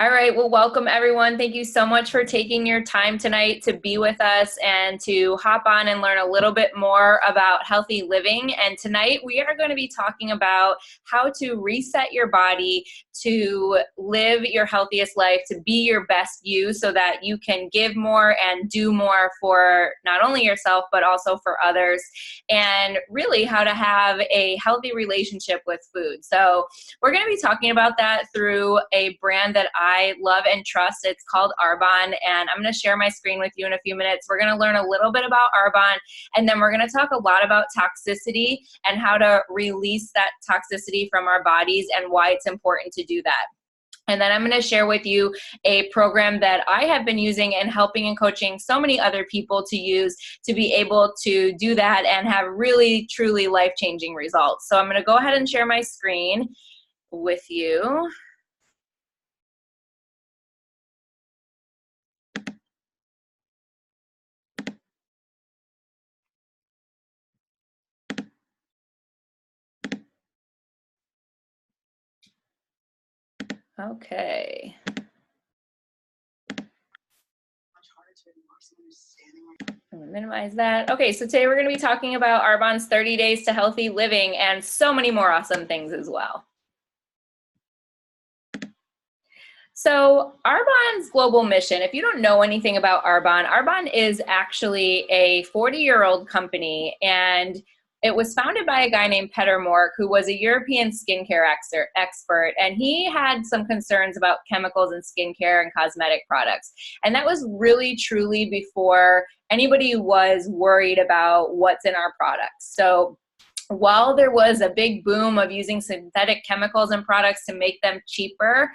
All right, well, welcome everyone. Thank you so much for taking your time tonight to be with us and to hop on and learn a little bit more about healthy living. And tonight we are going to be talking about how to reset your body to live your healthiest life, to be your best you so that you can give more and do more for not only yourself, but also for others, and really how to have a healthy relationship with food. So we're going to be talking about that through a brand that I love and trust. It's called Arbonne, and I'm going to share my screen with you in a few minutes. We're going to learn a little bit about Arbonne, and then we're going to talk a lot about toxicity and how to release that toxicity from our bodies and why it's important to do that. And then I'm going to share with you a program that I have been using and helping and coaching so many other people to use to be able to do that and have really, truly life-changing results. So I'm going to go ahead and share my screen with you. Okay. I'm gonna minimize that. Okay, so today we're going to be talking about Arbonne's 30 Days to Healthy Living and so many more awesome things as well. So Arbonne's global mission, if you don't know anything about Arbonne, Arbonne is actually a 40-year-old company, and it was founded by a guy named Peter Mork, who was a European skincare expert, and he had some concerns about chemicals in skincare and cosmetic products. And that was really, truly before anybody was worried about what's in our products. So while there was a big boom of using synthetic chemicals in products to make them cheaper,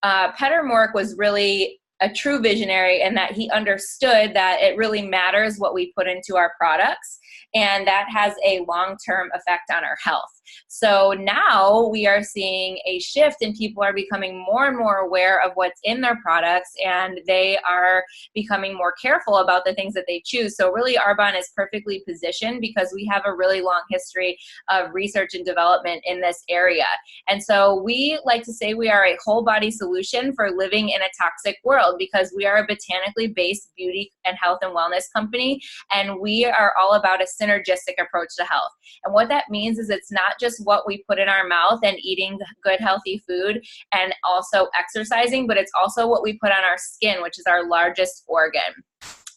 Peter Mork was really a true visionary in that he understood that it really matters what we put into our products, and that has a long-term effect on our health. So now we are seeing a shift, and people are becoming more and more aware of what's in their products, and they are becoming more careful about the things that they choose. So really Arbonne is perfectly positioned because we have a really long history of research and development in this area. And so we like to say we are a whole body solution for living in a toxic world, because we are a botanically based beauty and health and wellness company, and we are all about a synergistic approach to health. And what that means is it's not just what we put in our mouth and eating good healthy food and also exercising, but it's also what we put on our skin, which is our largest organ.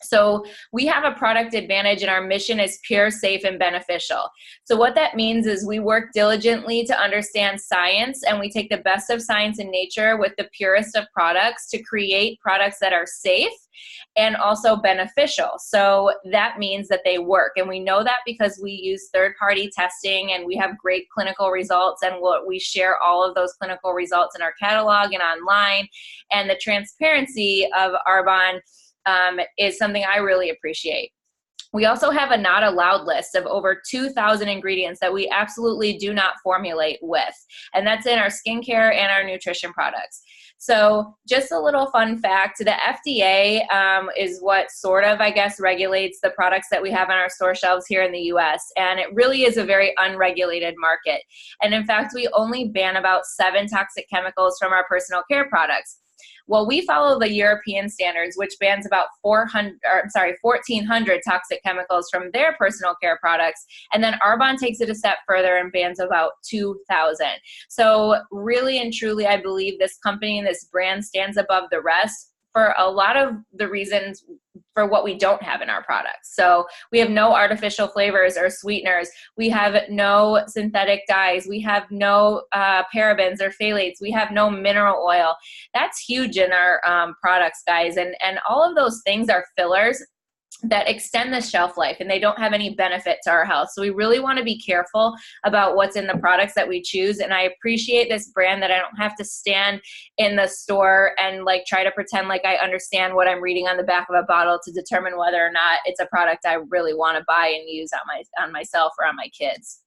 So we have a product advantage, and our mission is pure, safe, and beneficial. So what that means is we work diligently to understand science, and we take the best of science and nature with the purest of products to create products that are safe and also beneficial. So that means that they work. And we know that because we use third-party testing, and we have great clinical results, and we share all of those clinical results in our catalog and online. And the transparency of Arbonne is something I really appreciate. We also have a not allowed list of over 2,000 ingredients that we absolutely do not formulate with. And that's in our skincare and our nutrition products. So just a little fun fact, the FDA is what sort of, I guess, regulates the products that we have on our store shelves here in the US. And it really is a very unregulated market. And in fact, we only ban about 7 toxic chemicals from our personal care products. Well, we follow the European standards, which bans about 1,400 toxic chemicals from their personal care products. And then Arbonne takes it a step further and bans about 2,000. So really and truly, I believe this company and this brand stands above the rest for a lot of the reasons for what we don't have in our products. So we have no artificial flavors or sweeteners. We have no synthetic dyes. We have no parabens or phthalates. We have no mineral oil. That's huge in our products, guys. And all of those things are fillers that extend the shelf life, and they don't have any benefit to our health. So we really want to be careful about what's in the products that we choose. And I appreciate this brand that I don't have to stand in the store and like try to pretend like I understand what I'm reading on the back of a bottle to determine whether or not it's a product I really want to buy and use on myself or on my kids.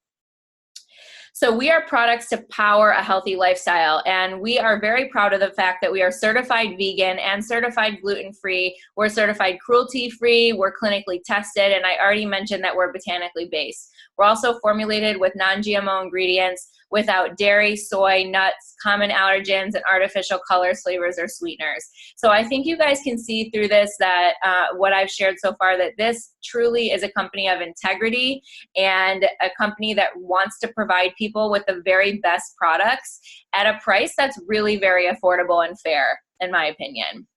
So we are products to power a healthy lifestyle, and we are very proud of the fact that we are certified vegan and certified gluten-free. We're certified cruelty-free, we're clinically tested, and I already mentioned that we're botanically based. We're also formulated with non-GMO ingredients. without dairy, soy, nuts, common allergens, and artificial colors, flavors, or sweeteners. So I think you guys can see through this that what I've shared so far, that this truly is a company of integrity and a company that wants to provide people with the very best products at a price that's really very affordable and fair, in my opinion.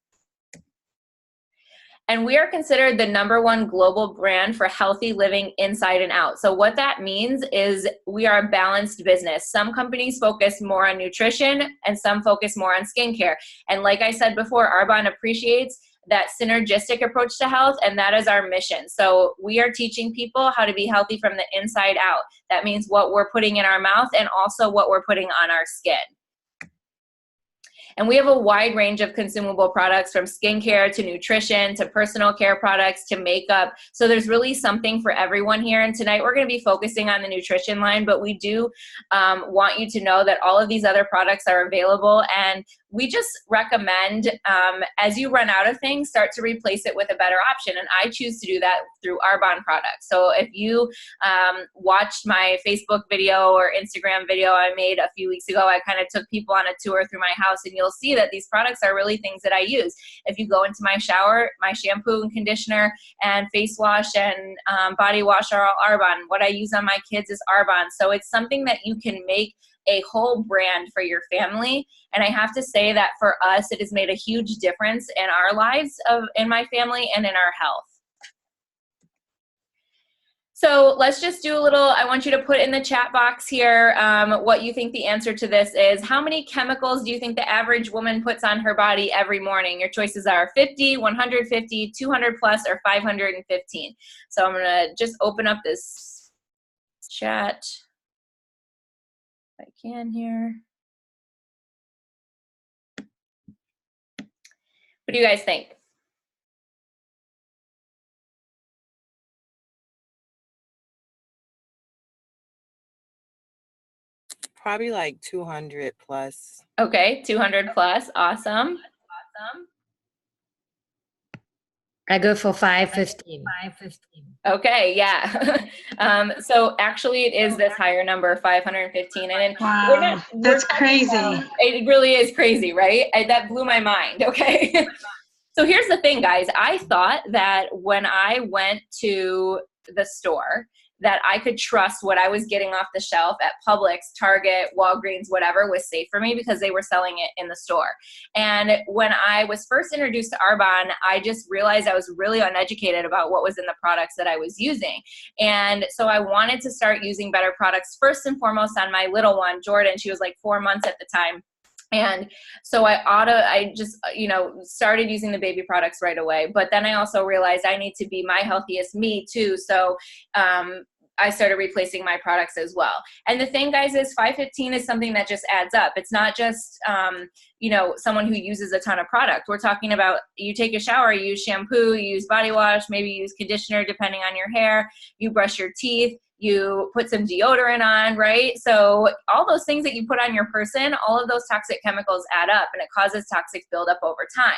And we are considered the #1 global brand for healthy living inside and out. So what that means is we are a balanced business. Some companies focus more on nutrition and some focus more on skincare. And like I said before, Arbonne appreciates that synergistic approach to health, and that is our mission. So we are teaching people how to be healthy from the inside out. That means what we're putting in our mouth and also what we're putting on our skin. And we have a wide range of consumable products, from skincare to nutrition to personal care products to makeup. So there's really something for everyone here. And tonight we're going to be focusing on the nutrition line, but we do want you to know that all of these other products are available. And we just recommend, as you run out of things, start to replace it with a better option. And I choose to do that through Arbonne products. So if you watched my Facebook video or Instagram video I made a few weeks ago, I kind of took people on a tour through my house, and you'll see that these products are really things that I use. If you go into my shower, my shampoo and conditioner and face wash and body wash are all Arbonne. What I use on my kids is Arbonne. So it's something that you can make a whole brand for your family. And I have to say that for us, it has made a huge difference in our lives, in my family, and in our health. So let's just do a little, I want you to put in the chat box here what you think the answer to this is. How many chemicals do you think the average woman puts on her body every morning? Your choices are 50, 150, 200 plus, or 515. So I'm gonna just open up this chat if I can here. What do you guys think? Probably like 200 plus. Okay, 200 plus, awesome. I go for 515. Okay, yeah. So actually it is this higher number, 515. And wow, that's crazy. It really is crazy, right? That blew my mind, okay? So here's the thing, guys. I thought that when I went to the store, that I could trust what I was getting off the shelf at Publix, Target, Walgreens, whatever was safe for me because they were selling it in the store. And when I was first introduced to Arbonne, I just realized I was really uneducated about what was in the products that I was using. And so I wanted to start using better products first and foremost on my little one, Jordan. She was like 4 months at the time. And so I just, started using the baby products right away. But then I also realized I need to be my healthiest me too. So I started replacing my products as well. And the thing, guys, is 515 is something that just adds up. It's not just, someone who uses a ton of product. We're talking about you take a shower, you use shampoo, you use body wash, maybe you use conditioner depending on your hair, you brush your teeth, you put some deodorant on, right? So all those things that you put on your person, all of those toxic chemicals add up, and it causes toxic buildup over time.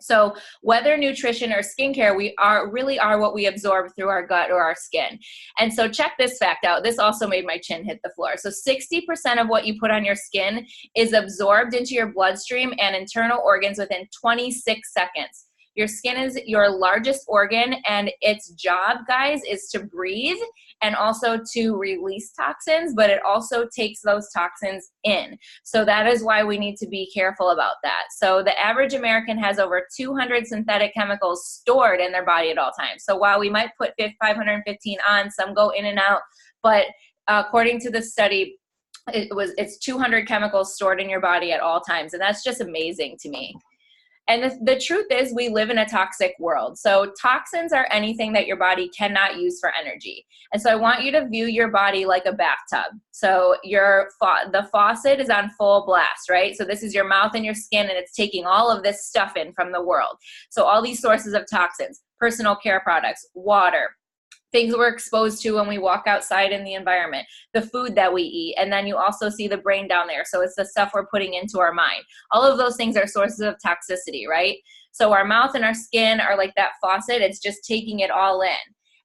So whether nutrition or skincare, we really are what we absorb through our gut or our skin. And so check this fact out. This also made my chin hit the floor. So 60% of what you put on your skin is absorbed into your bloodstream and internal organs within 26 seconds. Your skin is your largest organ, and its job, guys, is to breathe and also to release toxins, but it also takes those toxins in. So that is why we need to be careful about that. So the average American has over 200 synthetic chemicals stored in their body at all times. So while we might put 515 on, some go in and out, but according to the study, it's 200 chemicals stored in your body at all times, and that's just amazing to me. And the truth is, we live in a toxic world. So toxins are anything that your body cannot use for energy. And so I want you to view your body like a bathtub. So the faucet is on full blast, right? So this is your mouth and your skin, and it's taking all of this stuff in from the world. So all these sources of toxins, personal care products, water, things we're exposed to when we walk outside in the environment, the food that we eat, and then you also see the brain down there. So it's the stuff we're putting into our mind. All of those things are sources of toxicity, right? So our mouth and our skin are like that faucet. It's just taking it all in.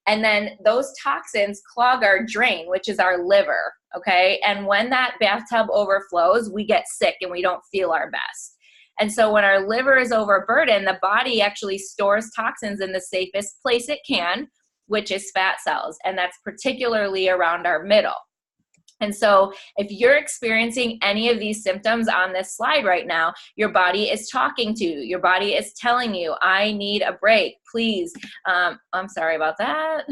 And then those toxins clog our drain, which is our liver, okay? And when that bathtub overflows, we get sick and we don't feel our best. And so when our liver is overburdened, the body actually stores toxins in the safest place it can, which is fat cells. And that's particularly around our middle. And so if you're experiencing any of these symptoms on this slide right now, your body is talking to you. Your body is telling you, I need a break, please. I'm sorry about that.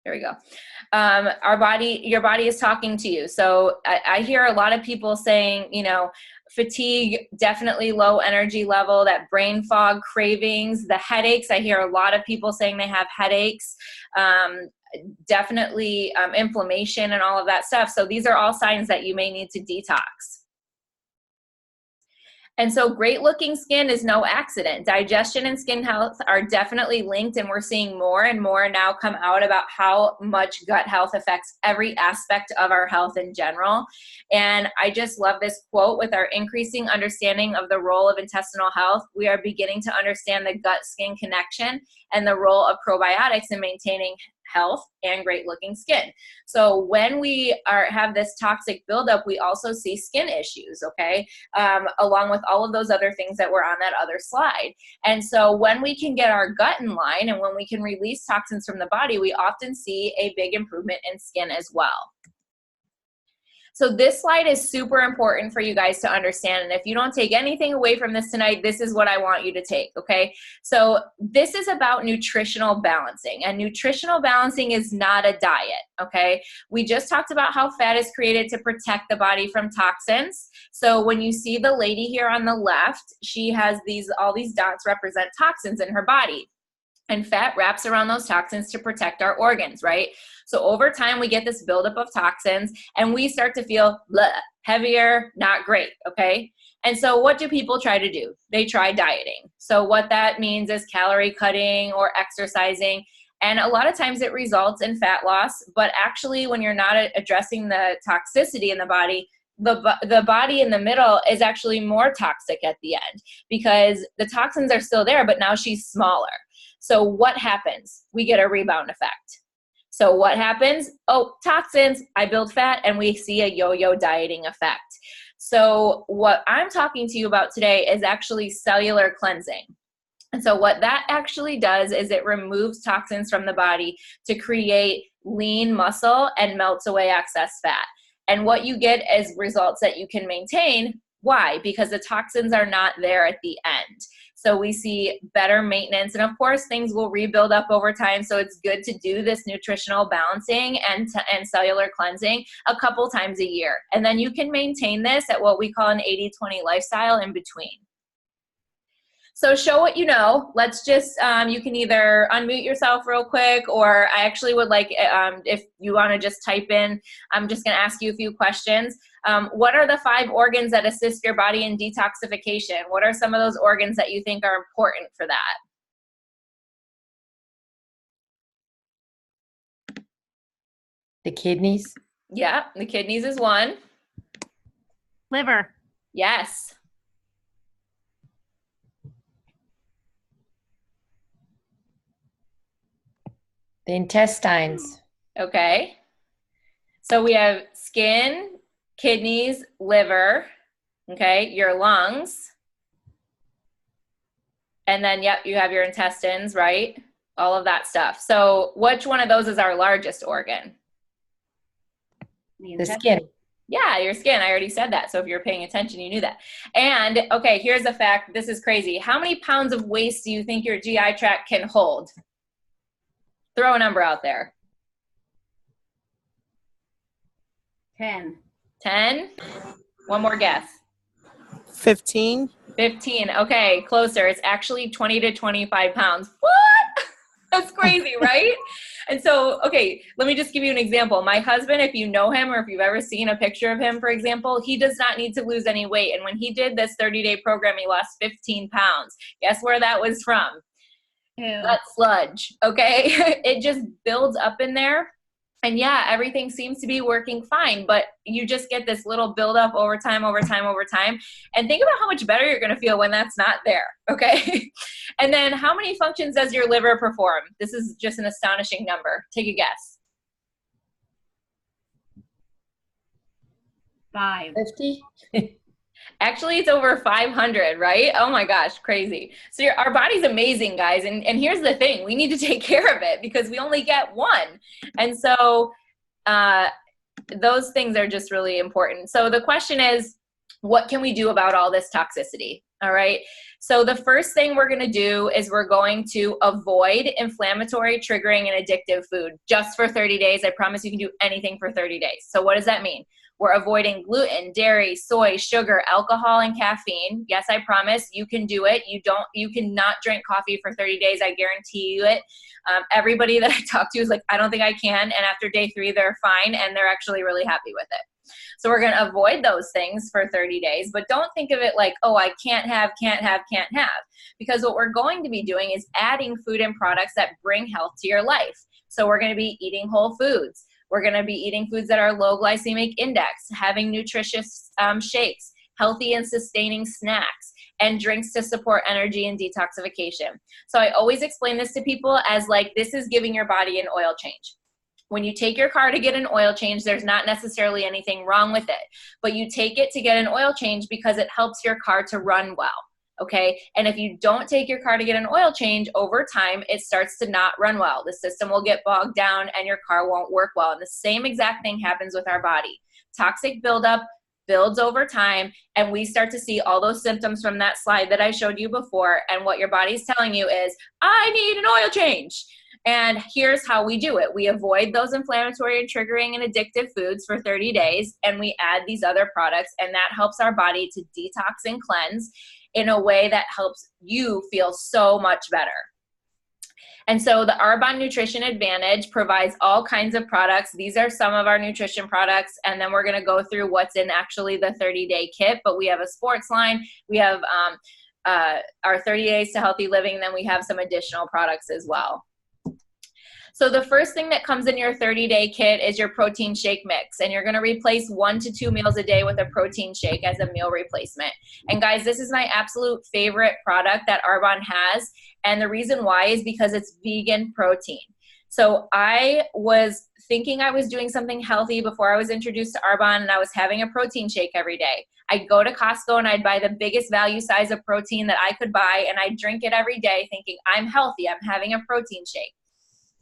There we go. Your body is talking to you. So I hear a lot of people saying, you know, fatigue, definitely low energy level, that brain fog, cravings, the headaches. I hear a lot of people saying they have headaches. Definitely inflammation and all of that stuff. So these are all signs that you may need to detox. And so great looking skin is no accident. Digestion and skin health are definitely linked, and we're seeing more and more now come out about how much gut health affects every aspect of our health in general. And I just love this quote: with our increasing understanding of the role of intestinal health, we are beginning to understand the gut-skin connection and the role of probiotics in maintaining health and great looking skin. So when we have this toxic buildup, we also see skin issues, okay? Along with all of those other things that were on that other slide. And so when we can get our gut in line and when we can release toxins from the body, we often see a big improvement in skin as well. So this slide is super important for you guys to understand. And if you don't take anything away from this tonight, this is what I want you to take, okay? So this is about nutritional balancing. And nutritional balancing is not a diet, okay? We just talked about how fat is created to protect the body from toxins. So when you see the lady here on the left, she has all these dots represent toxins in her body. And fat wraps around those toxins to protect our organs, right? So over time, we get this buildup of toxins and we start to feel heavier, not great, okay? And so what do people try to do? They try dieting. So what that means is calorie cutting or exercising. And a lot of times it results in fat loss, but actually when you're not addressing the toxicity in the body, the body in the middle is actually more toxic at the end because the toxins are still there, but now she's smaller. So what happens? We get a rebound effect. So what happens? Oh, toxins, I build fat, and we see a yo-yo dieting effect. So what I'm talking to you about today is actually cellular cleansing. And so what that actually does is it removes toxins from the body to create lean muscle and melts away excess fat. And what you get is results that you can maintain. Why? Because the toxins are not there at the end. So we see better maintenance. And of course, things will rebuild up over time. So it's good to do this nutritional balancing and cellular cleansing a couple times a year. And then you can maintain this at what we call an 80-20 lifestyle in between. So show what you know. Let's just, you can either unmute yourself real quick, or I actually would like, if you want to just type in, I'm just going to ask you a few questions. What are the 5 organs that assist your body in detoxification? What are some of those organs that you think are important for that? The kidneys. Yeah, the kidneys is one. Liver. Yes. The intestines. Okay. So we have skin, kidneys, liver, okay, your lungs. And then, yep, you have your intestines, right? All of that stuff. So which one of those is our largest organ? The skin. Yeah, your skin. I already said that. So if you're paying attention, you knew that. And, okay, here's a fact. This is crazy. How many pounds of waste do you think your GI tract can hold? Throw a number out there. 10. 10? One more guess. 15. 15. Okay, closer. It's actually 20 to 25 pounds. What? That's crazy, right? And so, okay, let me just give you an example. My husband, if you know him or if you've ever seen a picture of him, for example, he does not need to lose any weight. And when he did this 30-day program, he lost 15 pounds. Guess where that was from? Ew. That sludge, okay? It just builds up in there. And yeah, everything seems to be working fine, but you just get this little buildup over time. And think about how much better you're going to feel when that's not there, okay? And then how many functions does your liver perform? This is just an astonishing number. Take a guess. 5. 50? Actually, it's over 500, right? Oh my gosh, crazy. So our body's amazing, guys. And here's the thing. We need to take care of it because we only get one. And so those things are just really important. So the question is, what can we do about all this toxicity? All right. So the first thing we're going to do is we're going to avoid inflammatory, triggering, and addictive food just for 30 days. I promise you can do anything for 30 days. So what does that mean? We're avoiding gluten, dairy, soy, sugar, alcohol, and caffeine. Yes, I promise you can do it. You cannot drink coffee for 30 days. I guarantee you it. Everybody that I talk to is like, I don't think I can. And after day 3, they're fine. And they're actually really happy with it. So we're going to avoid those things for 30 days, but don't think of it like, oh, I can't have. Because what we're going to be doing is adding food and products that bring health to your life. So we're going to be eating whole foods. We're going to be eating foods that are low glycemic index, having nutritious shakes, healthy and sustaining snacks, and drinks to support energy and detoxification. So I always explain this to people as like, this is giving your body an oil change. When you take your car to get an oil change, there's not necessarily anything wrong with it, but you take it to get an oil change because it helps your car to run well. Okay. And if you don't take your car to get an oil change, over time, it starts to not run well. The system will get bogged down and your car won't work well. And the same exact thing happens with our body. Toxic buildup builds over time, and we start to see all those symptoms from that slide that I showed you before. And what your body's telling you is, I need an oil change. And here's how we do it. We avoid those inflammatory and triggering and addictive foods for 30 days, and we add these other products, and that helps our body to detox and cleanse in a way that helps you feel so much better. And so the Arbonne Nutrition Advantage provides all kinds of products. These are some of our nutrition products, and then we're going to go through what's in actually the 30-day kit, but we have a sports line. We have our 30 Days to Healthy Living, and then we have some additional products as well. So the first thing that comes in your 30-day kit is your protein shake mix, and you're going to replace 1 to 2 meals a day with a protein shake as a meal replacement. And guys, this is my absolute favorite product that Arbonne has, and the reason why is because it's vegan protein. So I was thinking I was doing something healthy before I was introduced to Arbonne, and I was having a protein shake every day. I'd go to Costco and I'd buy the biggest value size of protein that I could buy, and I'd drink it every day thinking, I'm healthy, I'm having a protein shake.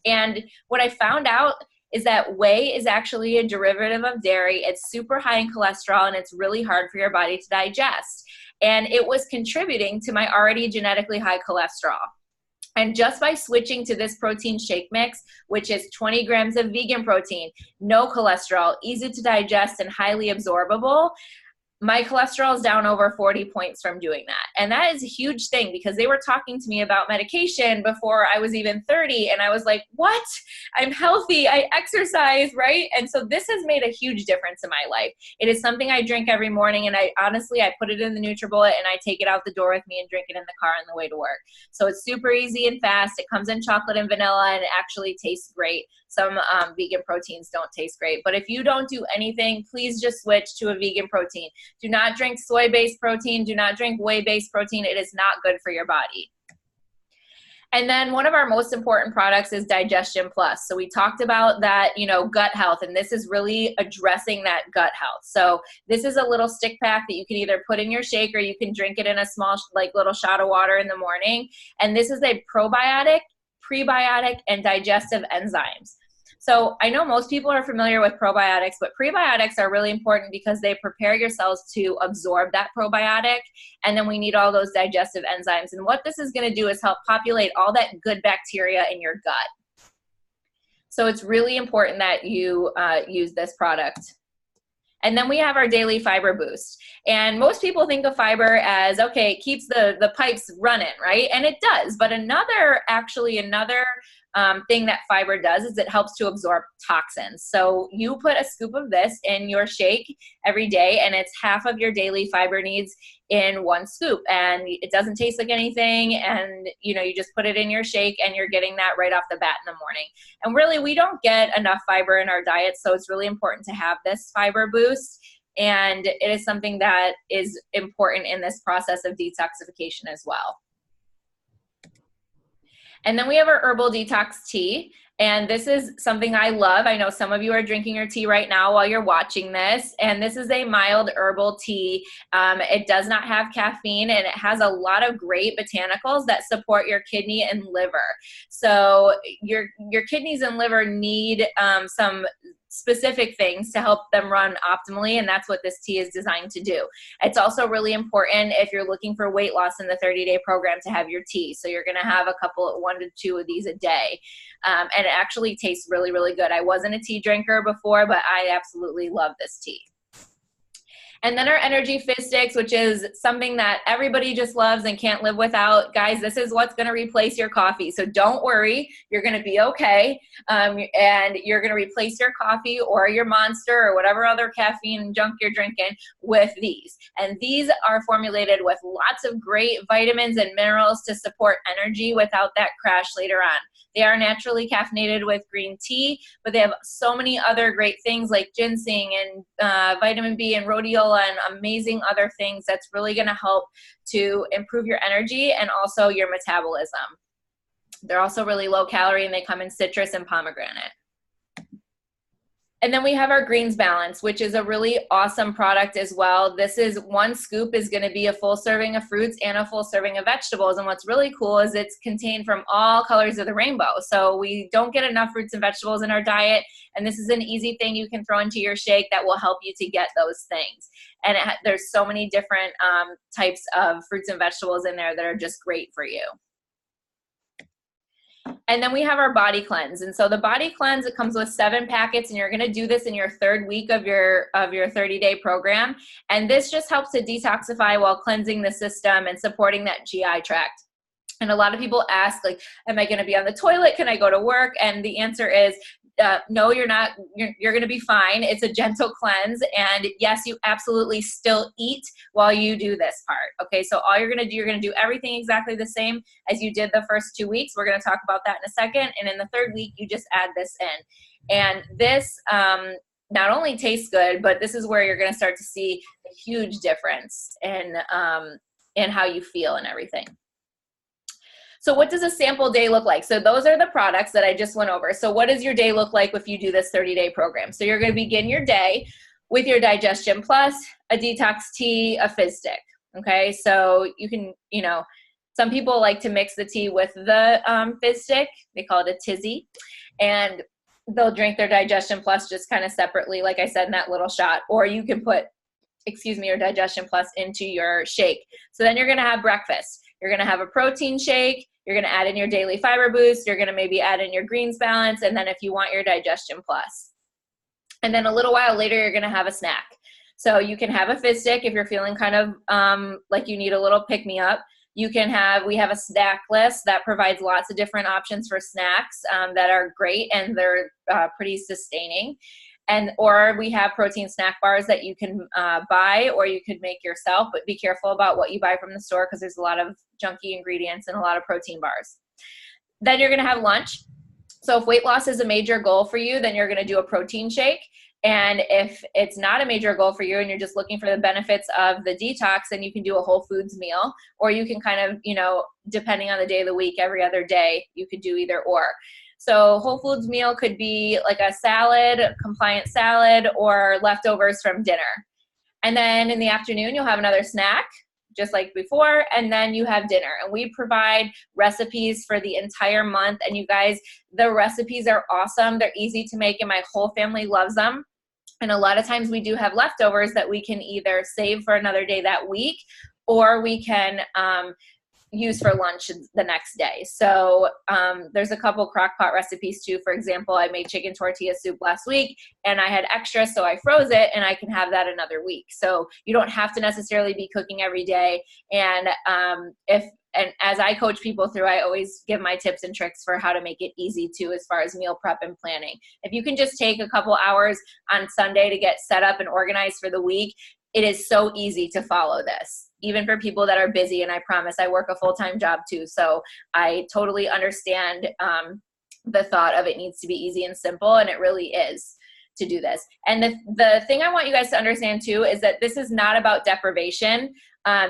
And what I found out is that whey is actually a derivative of dairy. It's super high in cholesterol, and it's really hard for your body to digest. And it was contributing to my already genetically high cholesterol. And just by switching to this protein shake mix, which is 20 grams of vegan protein, no cholesterol, easy to digest, and highly absorbable, my cholesterol is down over 40 points from doing that. And that is a huge thing because they were talking to me about medication before I was even 30. And I was like, what? I'm healthy. I exercise, right? And so this has made a huge difference in my life. It is something I drink every morning. And I put it in the NutriBullet and I take it out the door with me and drink it in the car on the way to work. So it's super easy and fast. It comes in chocolate and vanilla, and it actually tastes great. Some vegan proteins don't taste great. But if you don't do anything, please just switch to a vegan protein. Do not drink soy-based protein. Do not drink whey-based protein. It is not good for your body. And then one of our most important products is Digestion Plus. So we talked about that, gut health, and this is really addressing that gut health. So this is a little stick pack that you can either put in your shake or you can drink it in a small, little shot of water in the morning. And this is a probiotic, prebiotic, and digestive enzymes. So I know most people are familiar with probiotics, but prebiotics are really important because they prepare your cells to absorb that probiotic, and then we need all those digestive enzymes. And what this is going to do is help populate all that good bacteria in your gut. So it's really important that you use this product. And then we have our daily fiber boost. And most people think of fiber as, okay, it keeps the pipes running, right? And it does. But another thing that fiber does is it helps to absorb toxins. So you put a scoop of this in your shake every day, and it's half of your daily fiber needs in one scoop, and it doesn't taste like anything, and you just put it in your shake and you're getting that right off the bat in the morning. And really, we don't get enough fiber in our diet, so it's really important to have this fiber boost, and it is something that is important in this process of detoxification as well. And then we have our herbal detox tea. And this is something I love. I know some of you are drinking your tea right now while you're watching this. And this is a mild herbal tea. It does not have caffeine, and it has a lot of great botanicals that support your kidney and liver. So your kidneys and liver need some specific things to help them run optimally, and that's what this tea is designed to do. It's also really important if you're looking for weight loss in the 30-day program to have your tea. So you're going to have one to two of these a day, and it actually tastes really, really good. I wasn't a tea drinker before, but I absolutely love this tea. And then our Energy Fizz Sticks, which is something that everybody just loves and can't live without. Guys, this is what's going to replace your coffee. So don't worry, you're going to be okay. And you're going to replace your coffee or your Monster or whatever other caffeine junk you're drinking with these. And these are formulated with lots of great vitamins and minerals to support energy without that crash later on. They are naturally caffeinated with green tea, but they have so many other great things like ginseng and vitamin B and rhodiola and amazing other things that's really going to help to improve your energy and also your metabolism. They're also really low calorie, and they come in citrus and pomegranate. And then we have our Greens Balance, which is a really awesome product as well. This is one scoop is going to be a full serving of fruits and a full serving of vegetables. And what's really cool is it's contained from all colors of the rainbow. So we don't get enough fruits and vegetables in our diet. And this is an easy thing you can throw into your shake that will help you to get those things. And there's so many different types of fruits and vegetables in there that are just great for you. And then we have our body cleanse. And so the body cleanse, it comes with 7 packets, and you're going to do this in your 3rd week of your 30-day program. And this just helps to detoxify while cleansing the system and supporting that GI tract. And a lot of people ask, like, am I going to be on the toilet? Can I go to work? And the answer is, no, you're not. You're going to be fine. It's a gentle cleanse. And yes, you absolutely still eat while you do this part. Okay, so all you're going to do, you're going to do everything exactly the same as you did the first 2 weeks. We're going to talk about that in a second. And in the 3rd week, you just add this in. And this not only tastes good, but this is where you're going to start to see a huge difference in how you feel and everything. So what does a sample day look like? So those are the products that I just went over. So what does your day look like if you do this 30-day program? So you're going to begin your day with your Digestion Plus, a detox tea, a fizz stick. Okay, so you can, some people like to mix the tea with the fizz stick. They call it a tizzy. And they'll drink their Digestion Plus just kind of separately, like I said, in that little shot. Or you can put, your Digestion Plus into your shake. So then you're going to have breakfast. You're going to have a protein shake. You're going to add in your daily fiber boost. You're going to maybe add in your Greens Balance. And then if you want your Digestion Plus. And then a little while later, you're going to have a snack. So you can have a fizz stick if you're feeling kind of like you need a little pick-me-up. We have a snack list that provides lots of different options for snacks that are great, and they're pretty sustaining. Or we have protein snack bars that you can buy, or you could make yourself, but be careful about what you buy from the store because there's a lot of junky ingredients and a lot of protein bars. Then you're going to have lunch. So if weight loss is a major goal for you, then you're going to do a protein shake. And if it's not a major goal for you and you're just looking for the benefits of the detox, then you can do a whole foods meal, or you can kind of, depending on the day of the week, every other day, you could do either or. So whole foods meal could be like a salad, compliant salad, or leftovers from dinner. And then in the afternoon, you'll have another snack, just like before, and then you have dinner. And we provide recipes for the entire month. And you guys, the recipes are awesome. They're easy to make, and my whole family loves them. And a lot of times we do have leftovers that we can either save for another day that week, or we can use for lunch the next day. So there's a couple crock pot recipes too. For example, I made chicken tortilla soup last week and I had extra, so I froze it and I can have that another week. So you don't have to necessarily be cooking every day. And if and as I coach people through, I always give my tips and tricks for how to make it easy too, as far as meal prep and planning. If you can just take a couple hours on Sunday to get set up and organized for the week, it is so easy to follow this, even for people that are busy. And I promise I work a full-time job too. So I totally understand the thought of it needs to be easy and simple, and it really is to do this. And the thing I want you guys to understand too is that this is not about deprivation.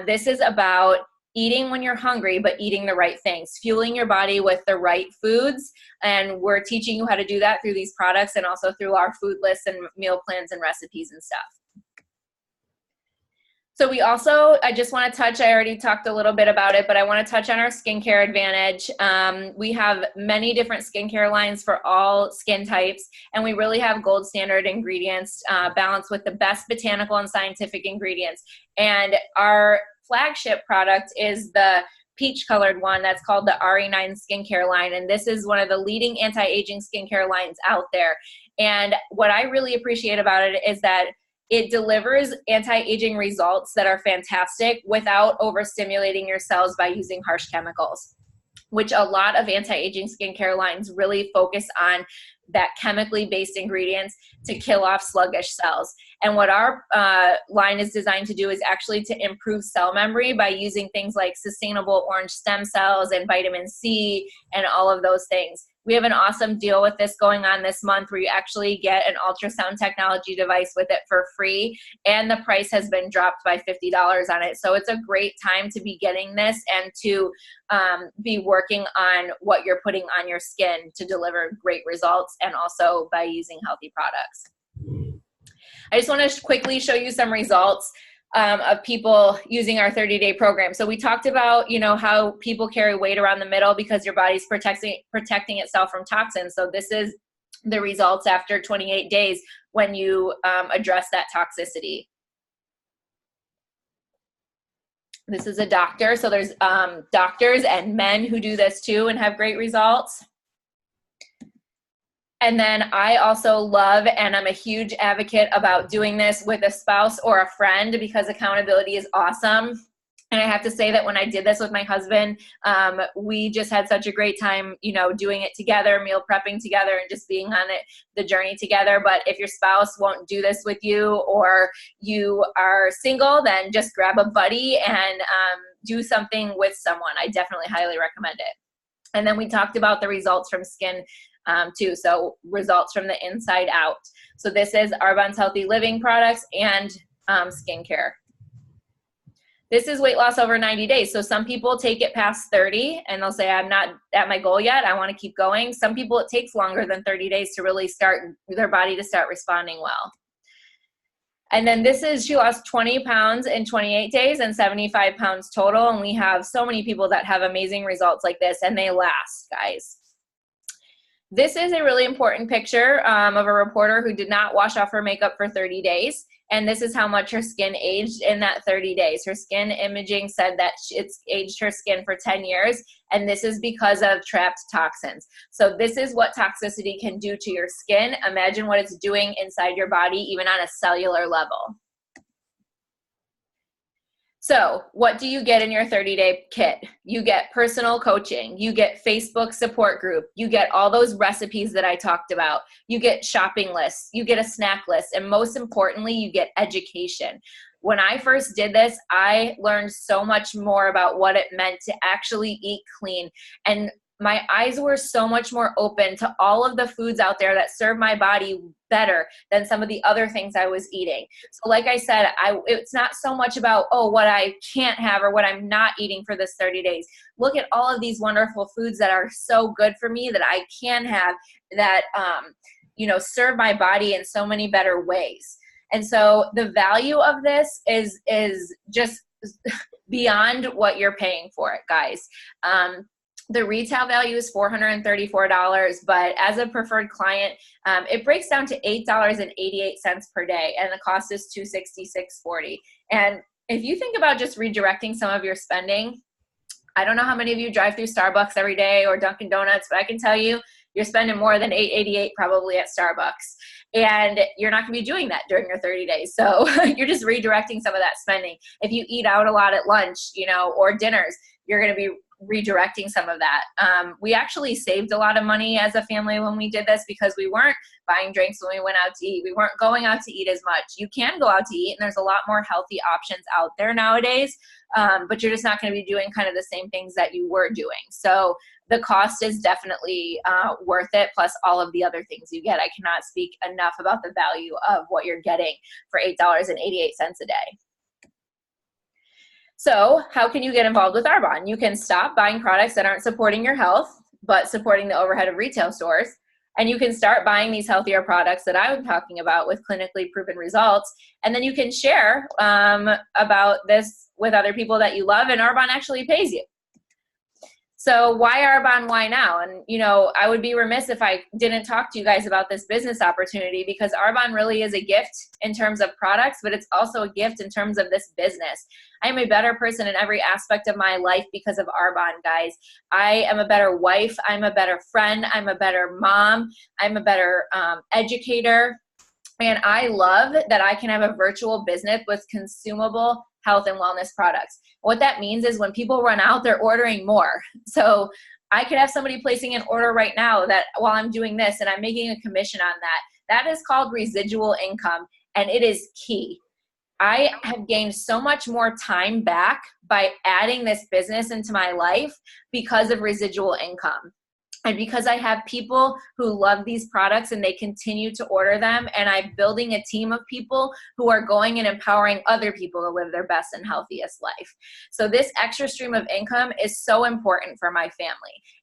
This is about eating when you're hungry, but eating the right things, fueling your body with the right foods. And we're teaching you how to do that through these products and also through our food lists and meal plans and recipes and stuff. So we also, I just want to touch, I already talked a little bit about it, but I want to touch on our skincare advantage. We have many different skincare lines for all skin types, and we really have gold standard ingredients balanced with the best botanical and scientific ingredients. And our flagship product is the peach colored one that's called the RE9 skincare line. And this is one of the leading anti-aging skincare lines out there. And what I really appreciate about it is that it delivers anti-aging results that are fantastic without overstimulating your cells by using harsh chemicals, which a lot of anti-aging skincare lines really focus on that chemically based ingredients to kill off sluggish cells. And what our line is designed to do is actually to improve cell memory by using things like sustainable orange stem cells and vitamin C and all of those things. We have an awesome deal with this going on this month where you actually get an ultrasound technology device with it for free, and the price has been dropped by $50 on it. So it's a great time to be getting this and to be working on what you're putting on your skin to deliver great results, and also by using healthy products. I just want to quickly show you some results of people using our 30-day program. So we talked about, you know, how people carry weight around the middle because your body's protecting itself from toxins. So this is the results after 28 days when you address that toxicity. This is a doctor. So there's doctors and men who do this too and have great results. And then I also love, and I'm a huge advocate about doing this with a spouse or a friend, because accountability is awesome. And I have to say that when I did this with my husband, we just had such a great time, you know, doing it together, meal prepping together, and just being on the journey together. But if your spouse won't do this with you, or you are single, then just grab a buddy and do something with someone. I definitely highly recommend it. And then we talked about the results from skin too. So results from the inside out. So this is Arbonne's Healthy Living products and skincare. This is weight loss over 90 days. So some people take it past 30 and they'll say, I'm not at my goal yet, I want to keep going. Some people, it takes longer than 30 days to really start their body to start responding well. And then this is, she lost 20 pounds in 28 days and 75 pounds total. And we have so many people that have amazing results like this, and they last, guys. This is a really important picture of a reporter who did not wash off her makeup for 30 days. And this is how much her skin aged in that 30 days. Her skin imaging said that it's aged her skin for 10 years. And this is because of trapped toxins. So this is what toxicity can do to your skin. Imagine what it's doing inside your body, even on a cellular level. So what do you get in your 30-day kit? You get personal coaching, you get Facebook support group, you get all those recipes that I talked about, you get shopping lists, you get a snack list, and most importantly, you get education. When I first did this, I learned so much more about what it meant to actually eat clean, and my eyes were so much more open to all of the foods out there that serve my body better than some of the other things I was eating. So like I said, it's not so much about, oh, what I can't have or what I'm not eating for this 30 days. Look at all of these wonderful foods that are so good for me that I can have that, you know, serve my body in so many better ways. And so the value of this is just beyond what you're paying for it, guys. The retail value is $434, but as a preferred client, it breaks down to $8.88 per day, and the cost is $266.40. And if you think about just redirecting some of your spending, I don't know how many of you drive through Starbucks every day or Dunkin' Donuts, but I can tell you, you're spending more than $8.88 probably at Starbucks. And you're not going to be doing that during your 30 days. So you're just redirecting some of that spending. If you eat out a lot at lunch, you know, or dinners, you're going to be redirecting some of that. We actually saved a lot of money as a family when we did this because we weren't buying drinks when we went out to eat. We weren't going out to eat as much. You can go out to eat, and there's a lot more healthy options out there nowadays, but you're just not going to be doing kind of the same things that you were doing. So the cost is definitely worth it, plus all of the other things you get. I cannot speak enough about the value of what you're getting for $8.88 a day. So how can you get involved with Arbonne? You can stop buying products that aren't supporting your health, but supporting the overhead of retail stores. And you can start buying these healthier products that I'm talking about with clinically proven results. And then you can share about this with other people that you love, and Arbonne actually pays you. So why Arbonne, why now? And, you know, I would be remiss if I didn't talk to you guys about this business opportunity, because Arbonne really is a gift in terms of products, but it's also a gift in terms of this business. I am a better person in every aspect of my life because of Arbonne, guys. I am a better wife. I'm a better friend. I'm a better mom. I'm a better educator. And I love that I can have a virtual business with consumable health and wellness products. What that means is when people run out, they're ordering more. So I could have somebody placing an order right now that while I'm doing this and I'm making a commission on that. That is called residual income, and it is key. I have gained so much more time back by adding this business into my life because of residual income. And because I have people who love these products and they continue to order them, and I'm building a team of people who are going and empowering other people to live their best and healthiest life. So this extra stream of income is so important for my family.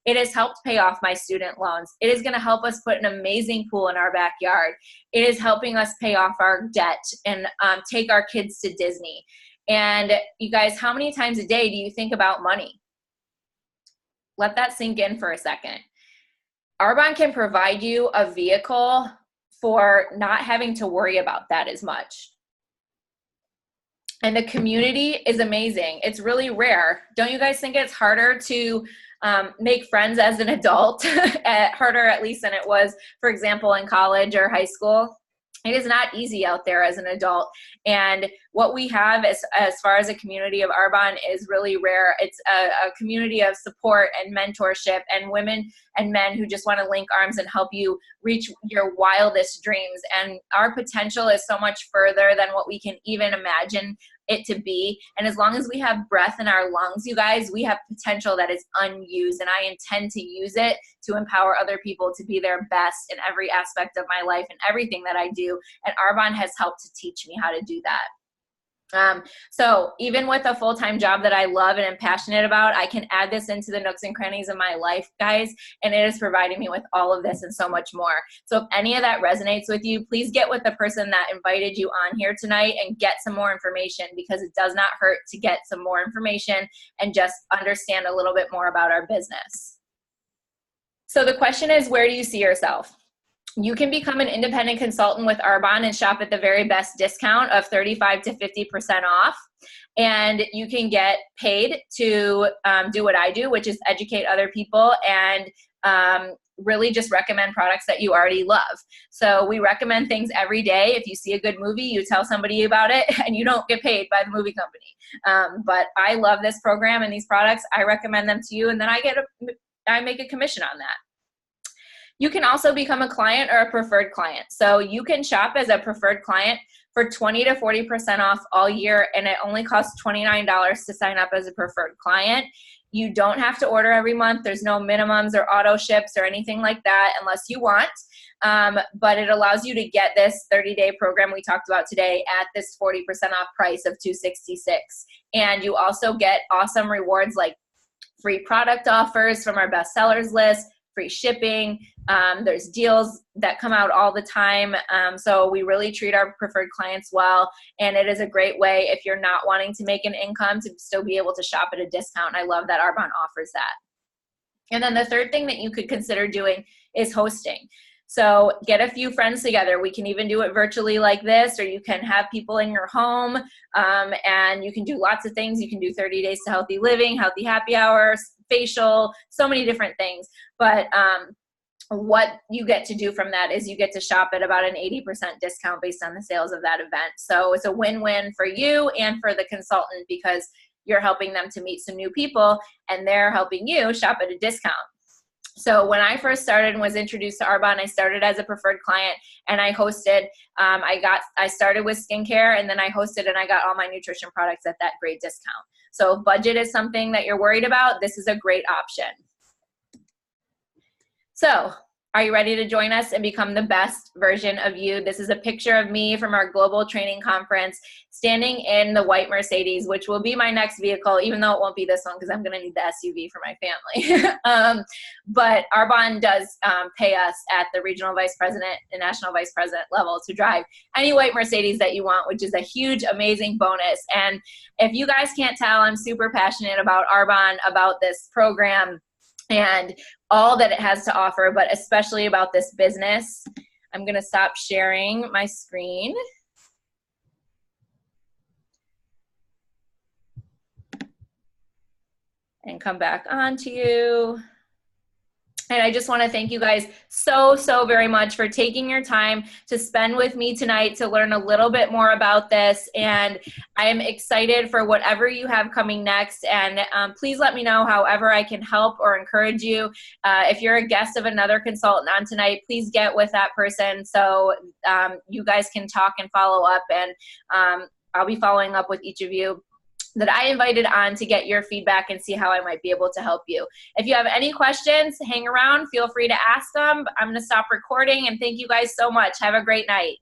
It has helped pay off my student loans. It is going to help us put an amazing pool in our backyard. It is helping us pay off our debt and take our kids to Disney. And you guys, how many times a day do you think about money? Let that sink in for a second. Arbonne can provide you a vehicle for not having to worry about that as much. And the community is amazing. It's really rare. Don't you guys think it's harder to make friends as an adult, harder at least than it was, for example, in college or high school? It is not easy out there as an adult. And what we have as far as a community of Arbonne is really rare. It's a community of support and mentorship and women and men who just want to link arms and help you reach your wildest dreams. And our potential is so much further than what we can even imagine it to be. And as long as we have breath in our lungs, you guys, we have potential that is unused. And I intend to use it to empower other people to be their best in every aspect of my life and everything that I do. And Arbonne has helped to teach me how to do that. So even with a full-time job that I love and am passionate about, I can add this into the nooks and crannies of my life, guys, and it is providing me with all of this and so much more. So if any of that resonates with you, please get with the person that invited you on here tonight and get some more information, because it does not hurt to get some more information and just understand a little bit more about our business. So the question is, where do you see yourself? You can become an independent consultant with Arbonne and shop at the very best discount of 35 to 50% off. And you can get paid to do what I do, which is educate other people and really just recommend products that you already love. So we recommend things every day. If you see a good movie, you tell somebody about it, and you don't get paid by the movie company. But I love this program and these products. I recommend them to you, and then I make a commission on that. You can also become a client or a preferred client. So you can shop as a preferred client for 20 to 40% off all year, and it only costs $29 to sign up as a preferred client. You don't have to order every month. There's no minimums or auto ships or anything like that unless you want. But it allows you to get this 30-day program we talked about today at this 40% off price of $266. And you also get awesome rewards like free product offers from our best sellers list, free shipping. There's deals that come out all the time. So we really treat our preferred clients well. And it is a great way, if you're not wanting to make an income, to still be able to shop at a discount. I love that Arbonne offers that. And then the third thing that you could consider doing is hosting. So get a few friends together. We can even do it virtually like this, or you can have people in your home, and you can do lots of things. You can do 30 days to healthy living, healthy happy hours, facial, so many different things. But what you get to do from that is you get to shop at about an 80% discount based on the sales of that event. So it's a win-win for you and for the consultant, because you're helping them to meet some new people, and they're helping you shop at a discount. So when I first started and was introduced to Arbonne, I started as a preferred client, and I hosted. I started with skincare, and then I hosted, and I got all my nutrition products at that great discount. So if budget is something that you're worried about, this is a great option. So are you ready to join us and become the best version of you? This is a picture of me from our global training conference standing in the white Mercedes, which will be my next vehicle, even though it won't be this one because I'm going to need the SUV for my family. But Arbonne does pay us at the regional vice president and national vice president level to drive any white Mercedes that you want, which is a huge, amazing bonus. And if you guys can't tell, I'm super passionate about Arbonne, about this program, and all that it has to offer, but especially about this business. I'm going to stop sharing my screen. And come back on to you. And I just want to thank you guys so very much for taking your time to spend with me tonight to learn a little bit more about this. And I am excited for whatever you have coming next. And please let me know however I can help or encourage you. If you're a guest of another consultant on tonight, please get with that person so you guys can talk and follow up. And I'll be following up with each of you that I invited on to get your feedback and see how I might be able to help you. If you have any questions, hang around, feel free to ask them. I'm going to stop recording, and thank you guys so much. Have a great night.